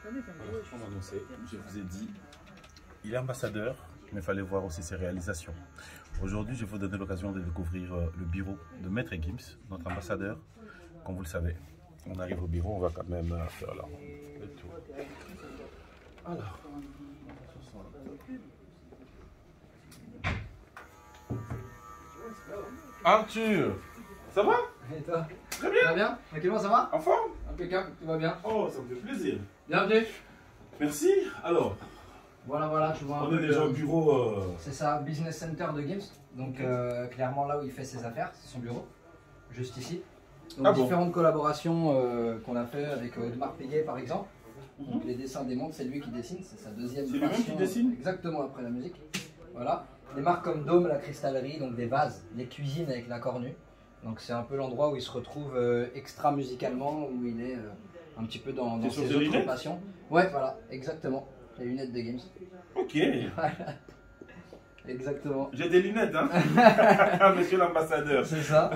Voilà, comme annoncé, je vous ai dit, il est ambassadeur, mais il fallait voir aussi ses réalisations. Aujourd'hui, je vais vous donner l'occasion de découvrir le bureau de Maître Gims, notre ambassadeur. Comme vous le savez, on arrive au bureau, on va quand même faire le tour. Alors, Arthur, ça va? Et toi? Très bien. Ça va bien? Tranquillement, ça va? En forme? Impeccable, tout va bien. Oh, ça me fait plaisir. Bienvenue. Merci. Alors, Voilà, tu vois un on peu est déjà au bureau. C'est ça, Business Center de Gims. Donc clairement là où il fait ses affaires, c'est son bureau, juste ici. Donc différentes collaborations qu'on a fait avec Audemars Piguet par exemple. Donc les dessins des montres, c'est lui qui dessine, c'est sa deuxième passion. C'est lui-même qui dessine? Exactement, après la musique. Voilà. Des marques comme Dôme, la cristallerie, donc des vases, les cuisines avec la cornue. Donc c'est un peu l'endroit où il se retrouve extra musicalement, où il est un petit peu dans ses autres passions. Ouais, voilà, exactement. Les lunettes de Gims. Ok. Voilà. Exactement. J'ai des lunettes, hein? Monsieur l'ambassadeur. C'est ça.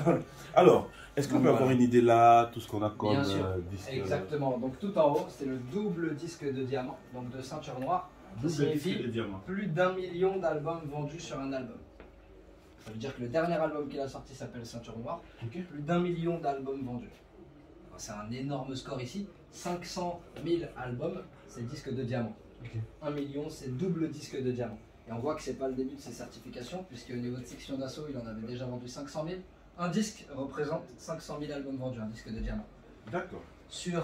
Alors, est-ce qu'on peut avoir une idée là, tout ce qu'on a comme Bien sûr. disque? Exactement. Donc tout en haut, c'est le double disque de diamant, donc de ceinture noire. Ça signifie plus d'1 million d'albums vendus sur un album. Ça veut dire que le dernier album qu'il a sorti s'appelle Ceinture Noire. Okay. Plus d'1 million d'albums vendus. C'est un énorme score ici. 500 000 albums, c'est disque de diamant. Okay. 1 million, c'est double disque de diamant. Et on voit que c'est pas le début de ses certifications, puisque au niveau de section d'assaut, il en avait déjà vendu 500 000. Un disque représente 500 000 albums vendus, un disque de diamant. D'accord. Sur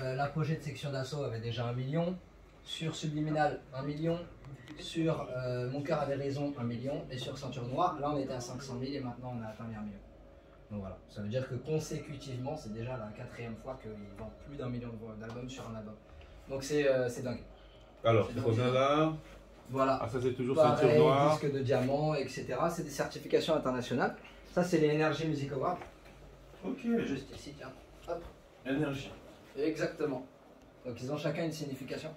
l'apogée de section d'assaut, avait déjà 1 million. Sur Subliminal, 1 million. Sur Mon cœur avait raison, 1 million. Et sur Ceinture Noire, là on était à 500 000 et maintenant on a atteint les 1 million. Donc voilà, ça veut dire que consécutivement, c'est déjà la 4e fois qu'il vend plus d'1 million d'albums sur un album. Donc c'est dingue. Alors, ce qu'on a là, voilà. Ah, ça c'est toujours pareil, Ceinture Noire. disque de diamant, etc. C'est des certifications internationales. Ça c'est les Energy Music Awards. Ok. Juste ici, tiens. Hop. Énergie. Exactement. Donc ils ont chacun une signification.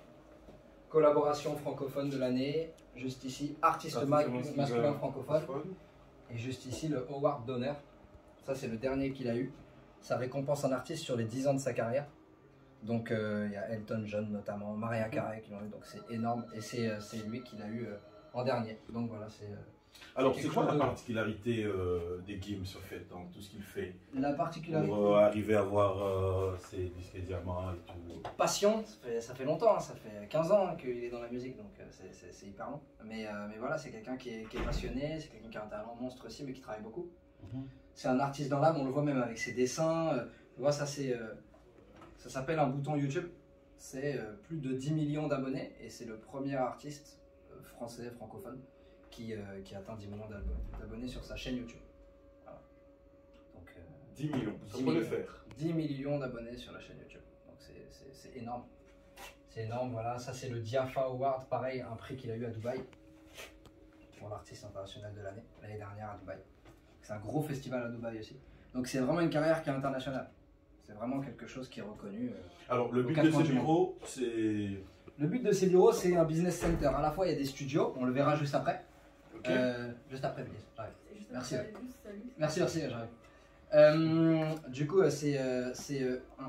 Collaboration francophone de l'année, juste ici, artiste masculin francophone, et juste ici le Award d'honneur. Ça c'est le dernier qu'il a eu. Ça récompense un artiste sur les 10 ans de sa carrière. Donc il y a Elton John notamment, Mariah Carey qui l'ont eu, donc c'est énorme. Et c'est lui qui l'a eu en dernier. Donc voilà, c'est... Alors, c'est quoi la particularité des Gims en fait, dans tout ce qu'il fait? La particularité pour arriver à avoir ces disques diamants et tout. Passion, ça fait longtemps, hein, ça fait 15 ans hein, qu'il est dans la musique, donc c'est hyper long. Mais voilà, c'est quelqu'un qui est passionné, c'est quelqu'un qui a un talent monstre aussi, mais qui travaille beaucoup. C'est un artiste dans l'âme, on le voit même avec ses dessins. Tu vois, ça s'appelle un bouton YouTube. C'est plus de 10 millions d'abonnés et c'est le premier artiste français, francophone, qui atteint 10 millions d'abonnés sur sa chaîne YouTube. Voilà. Donc, 10 millions, ça peut le faire. 10 millions d'abonnés sur la chaîne YouTube. Donc c'est énorme. C'est énorme, voilà. Ça c'est le Diafa Award, pareil, un prix qu'il a eu à Dubaï. Pour l'artiste international de l'année dernière à Dubaï. C'est un gros festival à Dubaï aussi. Donc c'est vraiment une carrière qui est internationale. C'est vraiment quelque chose qui est reconnu. Alors le but de ce bureau, c'est... Le but de ces bureaux, c'est un business center. À la fois, il y a des studios, on le verra juste après. Okay. Juste après, j'arrive. Merci. Merci, j'arrive. Du coup, c'est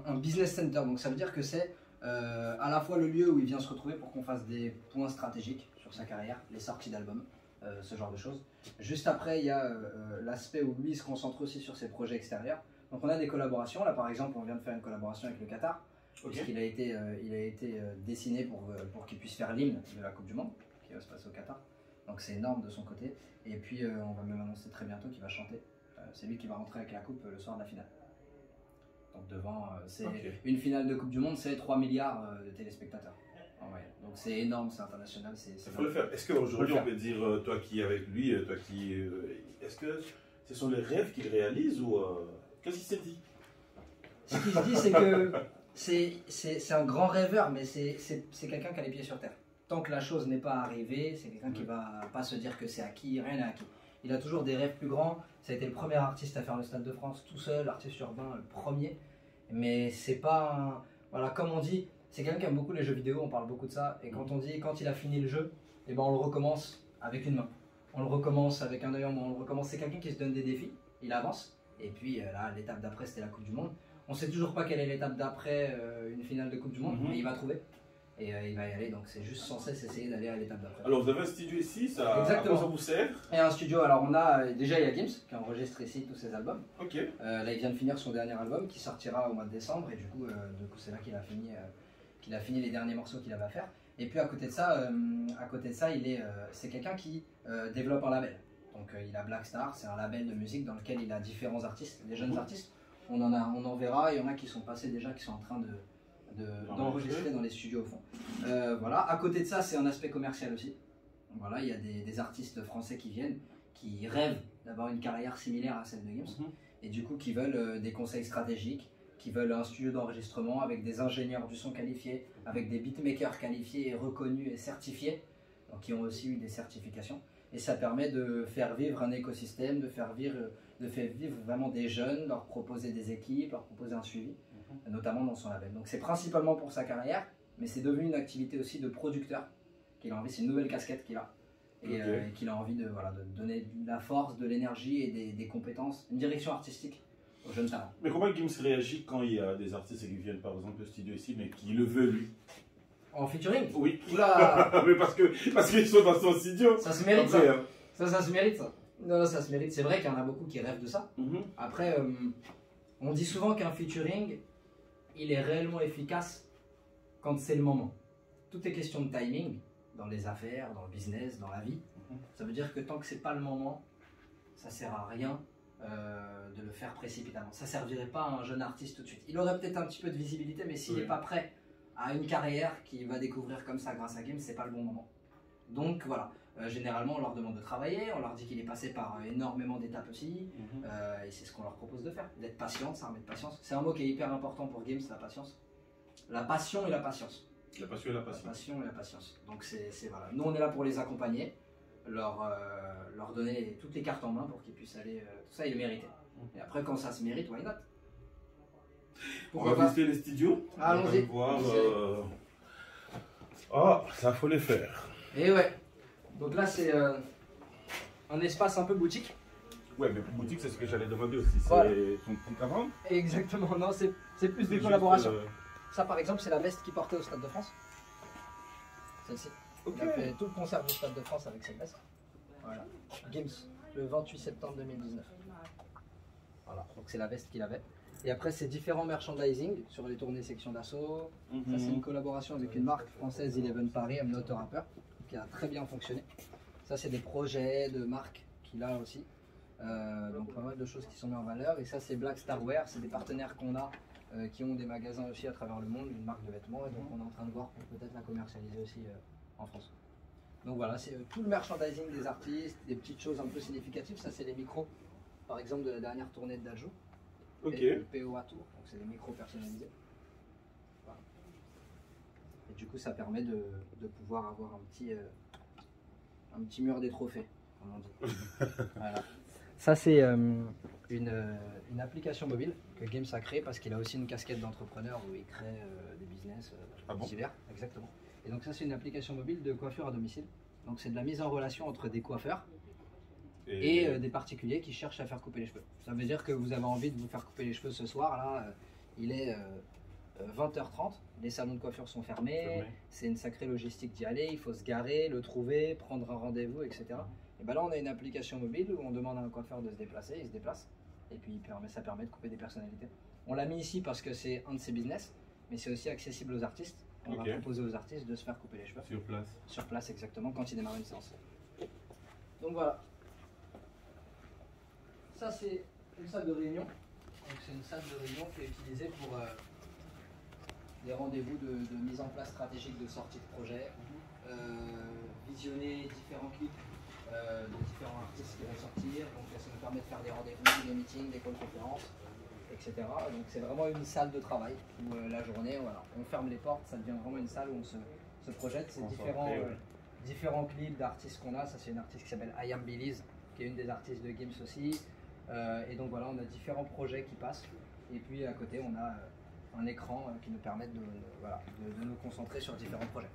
un business center. Donc ça veut dire que c'est à la fois le lieu où il vient se retrouver pour qu'on fasse des points stratégiques sur sa carrière, les sorties d'albums, ce genre de choses. Juste après, il y a l'aspect où lui il se concentre aussi sur ses projets extérieurs. Donc on a des collaborations. Là, par exemple, on vient de faire une collaboration avec le Qatar. Puisqu'il a été, dessiné pour qu'il puisse faire l'hymne de la Coupe du Monde qui va se passer au Qatar. Donc c'est énorme de son côté. Et puis on va même annoncer très bientôt qu'il va chanter. C'est lui qui va rentrer avec la coupe le soir de la finale. Donc devant, une finale de Coupe du Monde, c'est 3 milliards de téléspectateurs. Donc c'est énorme, c'est international. Il faut le faire. Est-ce qu'aujourd'hui on peut dire, toi qui es avec lui, est-ce que ce sont les rêves qu'il réalise ou qu'est-ce qu'il s'est dit? Ce qu'il se dit, c'est que c'est un grand rêveur, mais c'est quelqu'un qui a les pieds sur terre. Tant que la chose n'est pas arrivée, c'est quelqu'un qui va pas se dire que c'est acquis, rien n'est acquis. Il a toujours des rêves plus grands. Ça a été le premier artiste à faire le Stade de France tout seul, artiste urbain, le premier. Mais c'est pas un... Voilà, comme on dit, c'est quelqu'un qui aime beaucoup les jeux vidéo, on parle beaucoup de ça. Et quand on dit, quand il a fini le jeu, eh ben on le recommence avec une main. On le recommence avec un œil en moins, on le recommence. C'est quelqu'un qui se donne des défis, il avance. Et puis là, l'étape d'après, c'était la Coupe du Monde. On sait toujours pas quelle est l'étape d'après une finale de Coupe du Monde, mais il va trouver. et il va y aller. Donc c'est juste sans cesse essayer d'aller à l'étape d'après. Alors vous avez un studio ici, ça, exactement. À quoi ça vous sert? Et un studio, alors on a déjà il y a Gims qui enregistre ici tous ses albums. Ok. Là il vient de finir son dernier album qui sortira au mois de décembre et du coup c'est là qu'il a fini les derniers morceaux qu'il avait à faire. Et puis à côté de ça, c'est quelqu'un qui développe un label. Donc il a Black Star, c'est un label de musique dans lequel il a différents artistes, des jeunes artistes. On en verra, il y en a qui sont passés déjà, qui sont en train d'enregistrer dans les studios au fond. Voilà. À côté de ça, c'est un aspect commercial aussi. Voilà, il y a des artistes français qui viennent, qui rêvent d'avoir une carrière similaire à celle de Gims, et du coup qui veulent des conseils stratégiques, qui veulent un studio d'enregistrement avec des ingénieurs du son qualifiés, avec des beatmakers qualifiés et reconnus et certifiés, donc qui ont aussi eu des certifications. Et ça permet de faire vivre un écosystème, de faire vivre vraiment des jeunes, leur proposer des équipes, leur proposer un suivi, notamment dans son label. Donc c'est principalement pour sa carrière, mais c'est devenu une activité aussi de producteur qu'il a envie, c'est une nouvelle casquette qu'il a. Et qu'il a envie de donner de la force, de l'énergie et des compétences, une direction artistique aux jeunes talents. Mais comment Gims réagit quand il y a des artistes qui viennent par exemple au studio ici, mais qui le veut lui? En featuring? Oui. Oula. Mais parce qu'ils sont dans son studio. Ça se mérite. Après, ça se mérite ça. Non, ça se mérite. C'est vrai qu'il y en a beaucoup qui rêvent de ça. Après, on dit souvent qu'un featuring, il est réellement efficace quand c'est le moment. Tout est question de timing, dans les affaires, dans le business, dans la vie. Ça veut dire que tant que c'est pas le moment, ça sert à rien de le faire précipitamment. Ça servirait pas à un jeune artiste tout de suite. Il aurait peut-être un petit peu de visibilité, mais s'il n'est pas prêt à une carrière qu'il va découvrir comme ça grâce à Gims, c'est pas le bon moment. Donc voilà, généralement on leur demande de travailler, on leur dit qu'il est passé par énormément d'étapes aussi, et c'est ce qu'on leur propose de faire, d'être patient, ça remet de patience. C'est un mot qui est hyper important pour Gims, la patience. La passion et la patience. La passion et la patience. La passion et la patience. Donc c'est voilà. Nous on est là pour les accompagner, leur donner toutes les cartes en main pour qu'ils puissent aller, tout ça ils le méritaient. Et après quand ça se mérite, why not? On va visiter les studios. Allons-y. Voir. Ah, ça faut les faire. Et ouais. Donc là c'est un espace un peu boutique. Ouais, mais boutique c'est ce que j'allais demander aussi. C'est voilà. ton truc à vendre? Exactement. Non, c'est plus des collaborations. Ça par exemple c'est la veste qu'il portait au Stade de France. Celle-ci. Okay. Il a fait tout le concert du Stade de France avec cette veste. Voilà. Gims, le 28 septembre 2019. Voilà. Donc c'est la veste qu'il avait. Et après, c'est différents merchandising sur les tournées section d'assaut. Ça, c'est une collaboration avec une marque française, Eleven Paris, I'm Not a Rapper, qui a très bien fonctionné. Ça, c'est des projets de marque qu'il a aussi. Donc, pas mal de choses qui sont mises en valeur. Et ça, c'est Black Star Wear. C'est des partenaires qu'on a qui ont des magasins aussi à travers le monde, une marque de vêtements. Et donc, on est en train de voir pour peut-être la commercialiser aussi en France. Donc, voilà, c'est tout le merchandising des artistes, des petites choses un peu significatives. Ça, c'est les micros, par exemple, de la dernière tournée de Dadju. Le POA Tour, donc c'est des micros personnalisés. Voilà. Et du coup, ça permet de pouvoir avoir un petit mur des trophées, comme on dit. Voilà. Ça, c'est une application mobile que Gims a créée parce qu'il a aussi une casquette d'entrepreneur où il crée des business divers. Exactement. Et donc, ça, c'est une application mobile de coiffure à domicile. Donc, c'est de la mise en relation entre des coiffeurs et des particuliers qui cherchent à faire couper les cheveux. Ça veut dire que vous avez envie de vous faire couper les cheveux ce soir, là, il est 20h30, les salons de coiffure sont fermés, c'est une sacrée logistique d'y aller, il faut se garer, le trouver, prendre un rendez-vous, etc. Et bien là, on a une application mobile où on demande à un coiffeur de se déplacer, il se déplace, et puis ça permet de couper des personnalités. On l'a mis ici parce que c'est un de ses business, mais c'est aussi accessible aux artistes. On va proposer aux artistes de se faire couper les cheveux. Sur place. Sur place, exactement, quand ils démarrent une séance. Donc voilà. Ça, c'est une salle de réunion. C'est une salle de réunion qui est utilisée pour des rendez-vous de mise en place stratégique de sortie de projet, visionner différents clips de différents artistes qui vont sortir. Donc ça nous permet de faire des rendez-vous, des meetings, des calls conférences, etc. Donc c'est vraiment une salle de travail où la journée, voilà, on ferme les portes, ça devient vraiment une salle où on se projette. C'est différents clips d'artistes qu'on a. Ça, c'est une artiste qui s'appelle I Am Belize, qui est une des artistes de Gims aussi. Et donc voilà, on a différents projets qui passent. Et puis à côté, on a un écran qui nous permet de nous concentrer sur différents projets.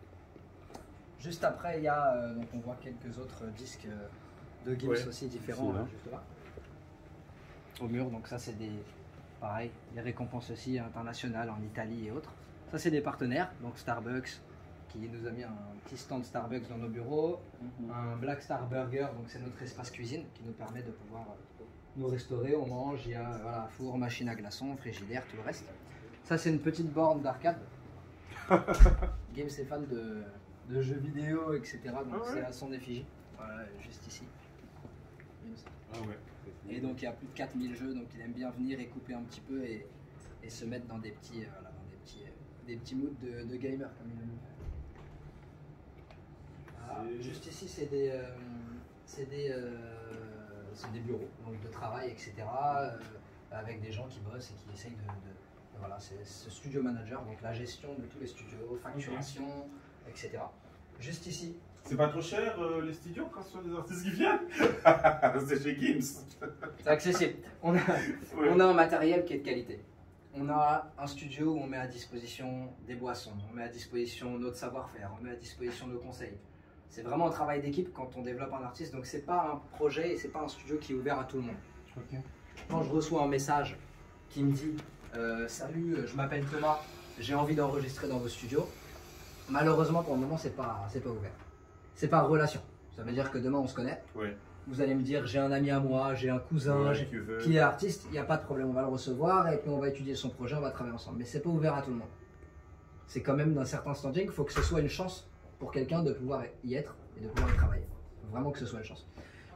Juste après, il y a, donc on voit quelques autres disques de Gims aussi différents, juste là, au mur. Donc ça, c'est pareil, des récompenses aussi internationales en Italie et autres. Ça, c'est des partenaires, donc Starbucks, qui nous a mis un petit stand Starbucks dans nos bureaux, un Black Star Burger, donc c'est notre espace cuisine qui nous permet de pouvoir nous restaurer, on mange, il y a voilà, four, machine à glaçons, frigidaire, tout le reste. Ça c'est une petite borne d'arcade. Games est fan de jeux vidéo, etc. Donc c'est à son effigie, voilà, juste ici. Et donc il y a plus de 4000 jeux, donc il aime bien venir et couper un petit peu et se mettre dans des petits, voilà, dans des petits moods de gamer comme il aime. Juste ici c'est des bureaux donc de travail, etc. Avec des gens qui bossent et qui essayent voilà, c'est ce studio manager, donc la gestion de tous les studios, facturation, etc. Juste ici. C'est pas trop cher les studios quand ce sont des artistes qui viennent? C'est chez Gims. C'est accessible. On a un matériel qui est de qualité. On a un studio où on met à disposition des boissons, on met à disposition notre savoir-faire, on met à disposition nos conseils. C'est vraiment un travail d'équipe quand on développe un artiste, donc c'est pas un projet et c'est pas un studio qui est ouvert à tout le monde. Quand je reçois un message qui me dit salut, je m'appelle Thomas, j'ai envie d'enregistrer dans vos studios, malheureusement pour le moment c'est pas ouvert. C'est par relation. Ça veut dire que demain on se connaît. Oui. Vous allez me dire j'ai un ami à moi, j'ai un cousin qui est artiste, il n'y a pas de problème, on va le recevoir et puis on va étudier son projet, on va travailler ensemble. Mais c'est pas ouvert à tout le monde. C'est quand même d'un certain standing, il faut que ce soit une chance pour quelqu'un de pouvoir y être et de pouvoir y travailler. Faut vraiment que ce soit une chance.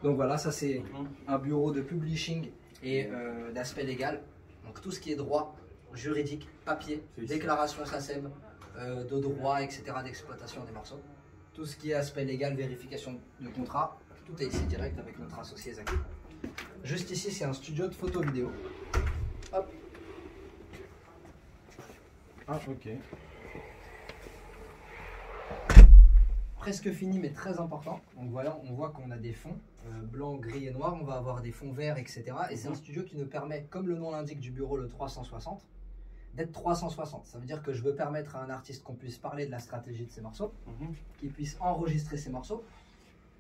Donc voilà, ça c'est un bureau de publishing et d'aspect légal. Donc tout ce qui est droit, juridique, papier, déclaration SACEM, de droit, etc. d'exploitation des morceaux. Tout ce qui est aspect légal, vérification de contrat, tout est ici direct avec notre associé Zaki. Juste ici, c'est un studio de photo vidéo. Hop. Ah, ok. Presque fini, mais très important. Donc voilà, on voit qu'on a des fonds blanc, gris et noir. On va avoir des fonds verts, etc. Et c'est un studio qui nous permet, comme le nom l'indique du bureau, le 360, d'être 360. Ça veut dire que je veux permettre à un artiste qu'on puisse parler de la stratégie de ses morceaux, qu'il puisse enregistrer ses morceaux,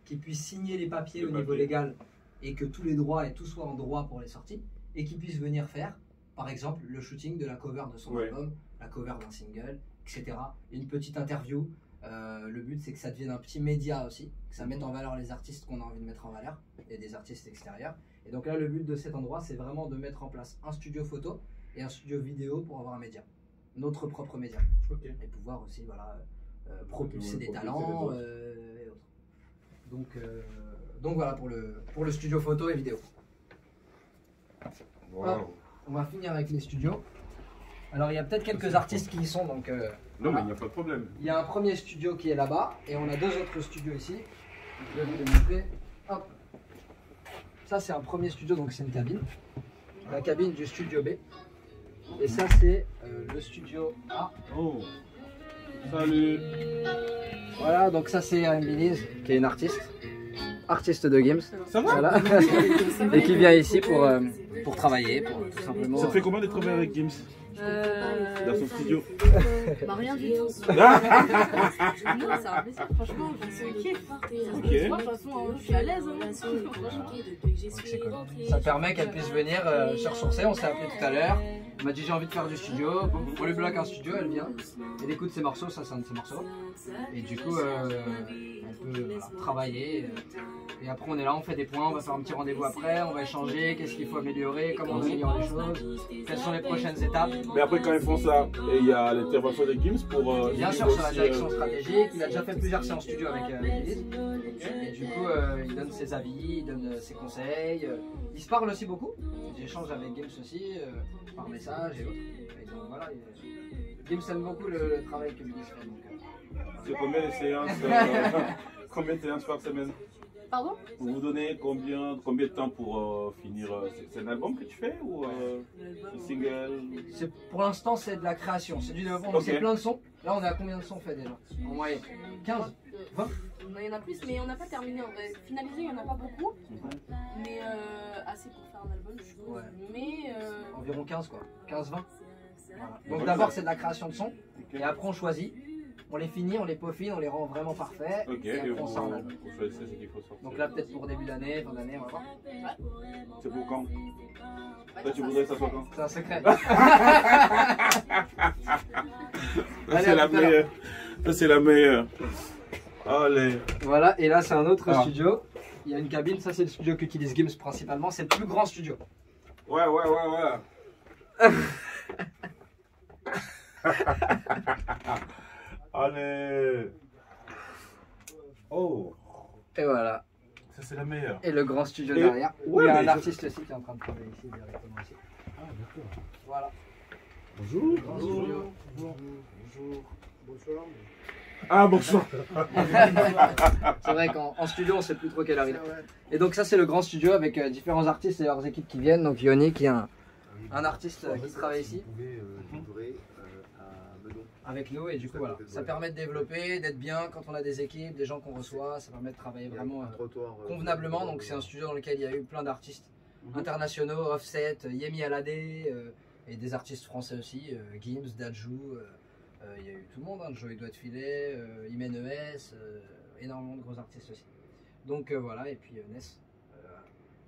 qu'il puisse signer les papiers au niveau légal et que tous les droits et tout soit en droit pour les sorties, et qu'il puisse venir faire, par exemple, le shooting de la cover de son album, la cover d'un single, etc. Une petite interview. Le but c'est que ça devienne un petit média aussi, que ça mette en valeur les artistes qu'on a envie de mettre en valeur et des artistes extérieurs. Et donc là le but de cet endroit c'est vraiment de mettre en place un studio photo et un studio vidéo pour avoir un média, notre propre média, et pouvoir aussi voilà, propulser des talents et autres. Donc voilà pour le studio photo et vidéo. Wow. On va finir avec les studios. Alors il y a peut-être quelques artistes qui y sont donc non mais il n'y a pas de problème. Il y a un premier studio qui est là-bas et on a deux autres studios ici. Je vais vous les montrer. Hop. Ça c'est un premier studio, donc c'est une cabine. La cabine du studio B. Et ça c'est le studio A. Oh. Salut. Voilà, donc ça c'est Emily qui est une artiste de games. Ça va voilà. Et qui vient ici pour travailler, pour tout simplement. Ça te fait combien d'être travailler avec Gims dans son studio? Bah rien du tout. Non, c'est un plaisir, franchement, c'est un kiff. De toute façon, je suis à l'aise. Ça permet qu'elle puisse venir se ressourcer. On s'est appelé tout à l'heure. Elle m'a dit j'ai envie de faire du studio. On lui bloque un studio, elle vient. Elle écoute ses morceaux, ça c'est un de ses morceaux. Et du coup, elle peut travailler. Et après on est là, on fait des points, on va faire un petit rendez-vous après, on va échanger, qu'est-ce qu'il faut améliorer, comment on améliore les choses, quelles sont les prochaines étapes. Mais après quand ils font ça, il y a l'intervention de Gims pour... Bien sûr, sur la direction stratégique, il a déjà fait plusieurs séances studio avec Elise. Et du coup, il donne ses avis, il donne ses conseils. Il se parle aussi beaucoup. J'échange avec Gims aussi, par message et autres. Et donc voilà, Gims aime beaucoup le travail que Elise fait. C'est combien de séances combien de séances par semaine? Pardon? Vous vous donnez combien de temps pour finir? C'est un album que tu fais ou un single? Pour l'instant, c'est de la création, c'est du développement. C'est plein de sons. Là, on a combien de sons faits déjà? En moyenne 15? 20? Il y en a plus, mais on n'a pas terminé en vrai. Finalisé, il n'y en a pas beaucoup. Mais assez pour faire un album, je trouve. Mais environ 15 quoi. 15-20. Voilà. Donc d'abord, c'est de la création de sons. Et après, on choisit. On les finit, on les peaufine, on les rend vraiment parfaits. Et après, on sort l'album. Donc là, peut-être pour début d'année, fin d'année, on va voir. C'est pour quand? Toi, tu voudrais que ça soit quand? C'est un secret. C'est la meilleure. Ça, c'est la meilleure. Allez. Voilà, et là, c'est un autre Ah. studio. Il y a une cabine, ça, c'est le studio qu'utilise Gims principalement. C'est le plus grand studio. Ouais. Allez. Oh. Et voilà. Ça, c'est la meilleure. Et le grand studio Et- derrière. ouais, il y a mais un je- artiste aussi qui est en train de travailler ici directement ici. Ah, d'accord. Voilà. Bonjour. Grand studio. Bonjour. Bonsoir. Ah, bonsoir. C'est vrai qu'en studio, on sait plus trop quelle heure il est. Et donc ça, c'est le grand studio avec différents artistes et leurs équipes qui viennent. Donc Yoni qui est un artiste qui travaille ici avec nous. Et du coup, voilà, ça permet de développer, d'être bien quand on a des équipes, des gens qu'on reçoit. Ça permet de travailler vraiment convenablement. Donc c'est un studio dans lequel il y a eu plein d'artistes internationaux, Offset, Yemi Alade et des artistes français aussi, Gims, Dajou. Il y a eu tout le monde, hein, Joey Doigt de Filet, Imen ES, énormément de gros artistes aussi. Donc voilà, et puis Ness,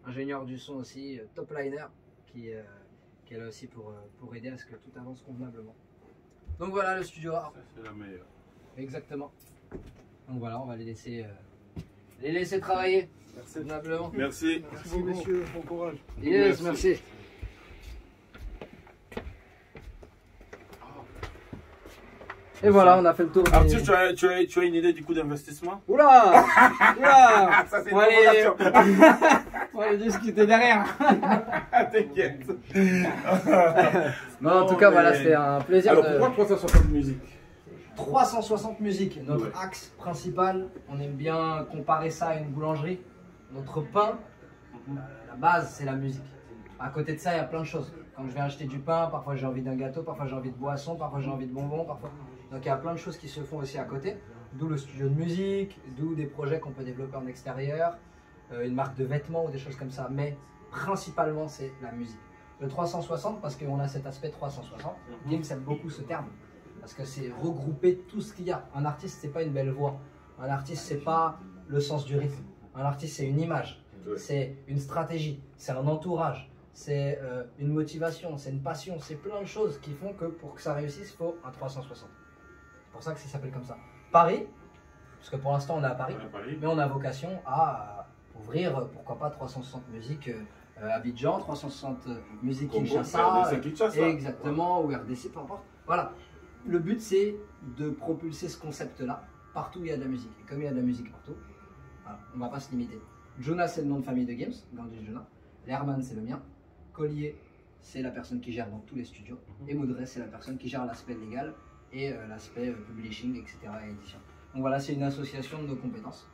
ingénieur du son aussi, top liner, qui est là aussi pour aider à ce que tout avance convenablement. Donc voilà le studio art. Ça, c'est la meilleure. Exactement. Donc voilà, on va les laisser travailler Merci. convenablement. Merci. Merci messieurs, bon courage. Yes, Merci. merci. Et voilà, on a fait le tour. des- Arthur, tu as une idée du coût d'investissement? Oula Oula Ça, c'est Faut une aller- provocation. On va aller discuter derrière. T'inquiète. Non, en tout cas, mais- voilà, c'était un plaisir. Alors, de... pourquoi 360 musiques? 360 musiques, notre Ouais. axe principal. On aime bien comparer ça à une boulangerie. Notre pain, la base, c'est la musique. À côté de ça, il y a plein de choses. Quand je vais acheter du pain, parfois j'ai envie d'un gâteau, parfois j'ai envie de boisson, parfois j'ai envie de bonbons, parfois. Donc il y a plein de choses qui se font aussi à côté. D'où le studio de musique, d'où des projets qu'on peut développer en extérieur, une marque de vêtements ou des choses comme ça. Mais principalement, c'est la musique. Le 360, parce qu'on a cet aspect 360. Gims aime beaucoup ce terme. Parce que c'est regrouper tout ce qu'il y a. Un artiste, c'est pas une belle voix. Un artiste, c'est pas le sens du rythme. Un artiste, c'est une image. Ouais. C'est une stratégie. C'est un entourage. C'est une motivation. C'est une passion. C'est plein de choses qui font que pour que ça réussisse, il faut un 360. C'est pour ça que ça s'appelle comme ça. Paris, parce que pour l'instant, on est à Paris. À Paris. Mais on a vocation à ouvrir, pourquoi pas, 360 musiques Abidjan, 360 musiques Congo, Kinshasa. RDC Kinshasa. Exactement, ou RDC, peu importe. Voilà. Le but, c'est de propulser ce concept-là partout où il y a de la musique. Et comme il y a de la musique partout, voilà, on ne va pas se limiter. Jonas, c'est le nom de famille de Gims, Gandhi Jonah. Lerman, c'est le mien. Collier, c'est la personne qui gère donc tous les studios. Et Moudray, c'est la personne qui gère l'aspect légal et l'aspect publishing, etc. et édition. Donc voilà, c'est une association de nos compétences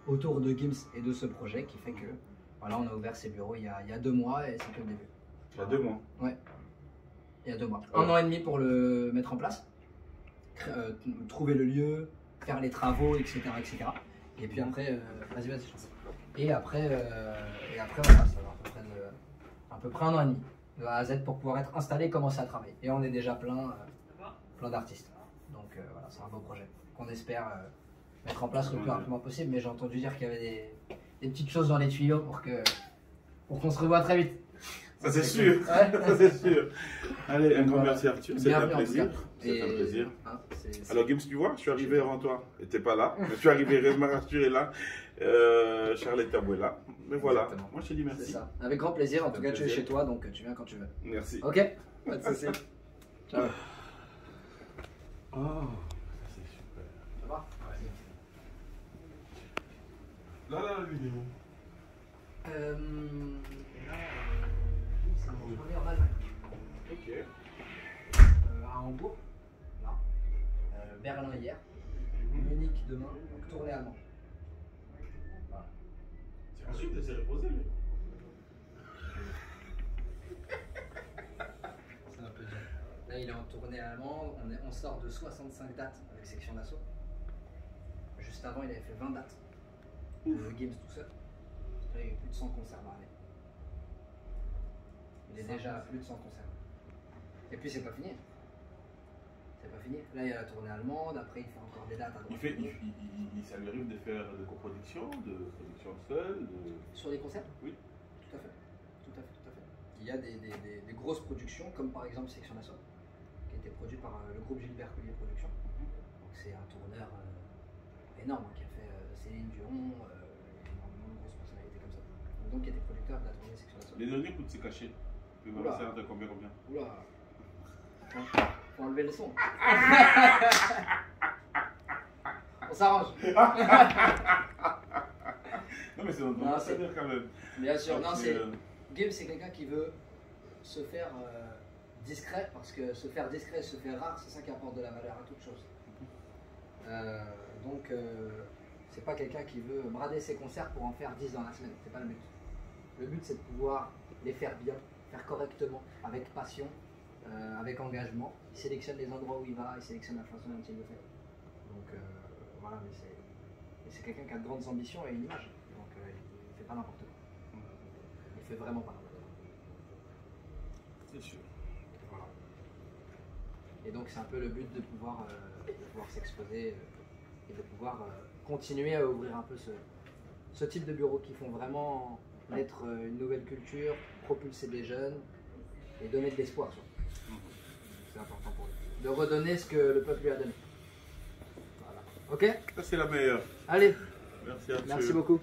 autour de Gims et de ce projet qui fait que voilà, on a ouvert ces bureaux il y a 2 mois et c'est que le début. Il y a 2 mois. Il y a 2 mois. Ouais. 1 an et demi pour le mettre en place, trouver le lieu, faire les travaux, etc. etc. Et puis après, vas-y. Et après, voilà, ça va à peu près 1 an et demi de A à Z pour pouvoir être installé et commencer à travailler. Et on est déjà plein d'artistes. Donc voilà, c'est un beau projet qu'on espère mettre en place le plus rapidement possible. Mais j'ai entendu dire qu'il y avait des petites choses dans les tuyaux pour qu'on se revoie très vite. Ça, c'est sûr. Ouais. Ça, c'est sûr. Allez, un grand Voilà. merci Arthur. C'était un Bienvenue, en tout plaisir. cas. C'était un Et- plaisir. hein, c'est- Alors, Gims, tu vois, je suis arrivé avant toi. Et t'es pas là. Mais tu es arrivé, Arthur est là. Charlotte Tabou est là. Mais voilà. Exactement. Moi, je te dis C'est merci. ça. Avec grand plaisir. En tout Avec cas, tu es plaisir. chez toi, donc tu viens quand tu veux. Merci. Ok. Pas de soucis. Ciao. Oh, c'est super. Ça va? Là, la vidéo. Là, c'est en tournée en Allemagne. Ok. À Hambourg, là. Berlin hier. Munich demain. Donc tournée allemande. Voilà. Ensuite, il s'est reposé, lui. C'est un peu dur. Là, il est en tournée allemande. On sort de 65 dates avec Section d'Assaut. Juste avant, il avait fait 20 dates. Gims tout seul. Là, il y a eu plus de 100 concerts dans l'année. Il est déjà à plus de 100 concerts. Et puis, c'est pas fini. C'est pas fini. Là, il y a la tournée allemande. Après, il fait encore des dates à droite. Ça lui arrive de faire de coproduction, de production seule, Sur les concerts? Oui. Tout à fait. Tout à fait, tout à fait. Il y a des grosses productions, comme par exemple Section d'Assaut, qui a été produite par le groupe Gilbert Collier Productions. Donc c'est un tourneur énorme qui a fait Céline Dion, énormément de grosses personnalités comme ça. Donc, qui était producteur de la tournée Section d'Assaut. Les données coûtent, c'est caché. Tu peux balancer entre combien? Oula. Faut enlever le son. On s'arrange. Non, mais c'est un ambassadeur quand même. Bien sûr, non, c'est. Gims, c'est quelqu'un qui veut se faire discret, parce que se faire discret et se faire rare, c'est ça qui apporte de la valeur à toute chose. Donc, c'est pas quelqu'un qui veut brader ses concerts pour en faire 10 dans la semaine, c'est pas le but. Le but, c'est de pouvoir les faire bien, faire correctement, avec passion, avec engagement. Il sélectionne les endroits où il va, il sélectionne la façon dont il le fait. Donc, voilà, mais c'est quelqu'un qui a de grandes ambitions et une image. Donc, il fait pas n'importe quoi. Il fait vraiment pas n'importe quoi. C'est sûr. Voilà. Et donc c'est un peu le but de pouvoir s'exposer et de pouvoir continuer à ouvrir un peu ce type de bureaux qui font vraiment naître une nouvelle culture, propulser des jeunes et donner de l'espoir. C'est important pour eux. De redonner ce que le peuple lui a donné. Voilà. Ok? Ça c'est la meilleure. Allez, Merci à merci beaucoup.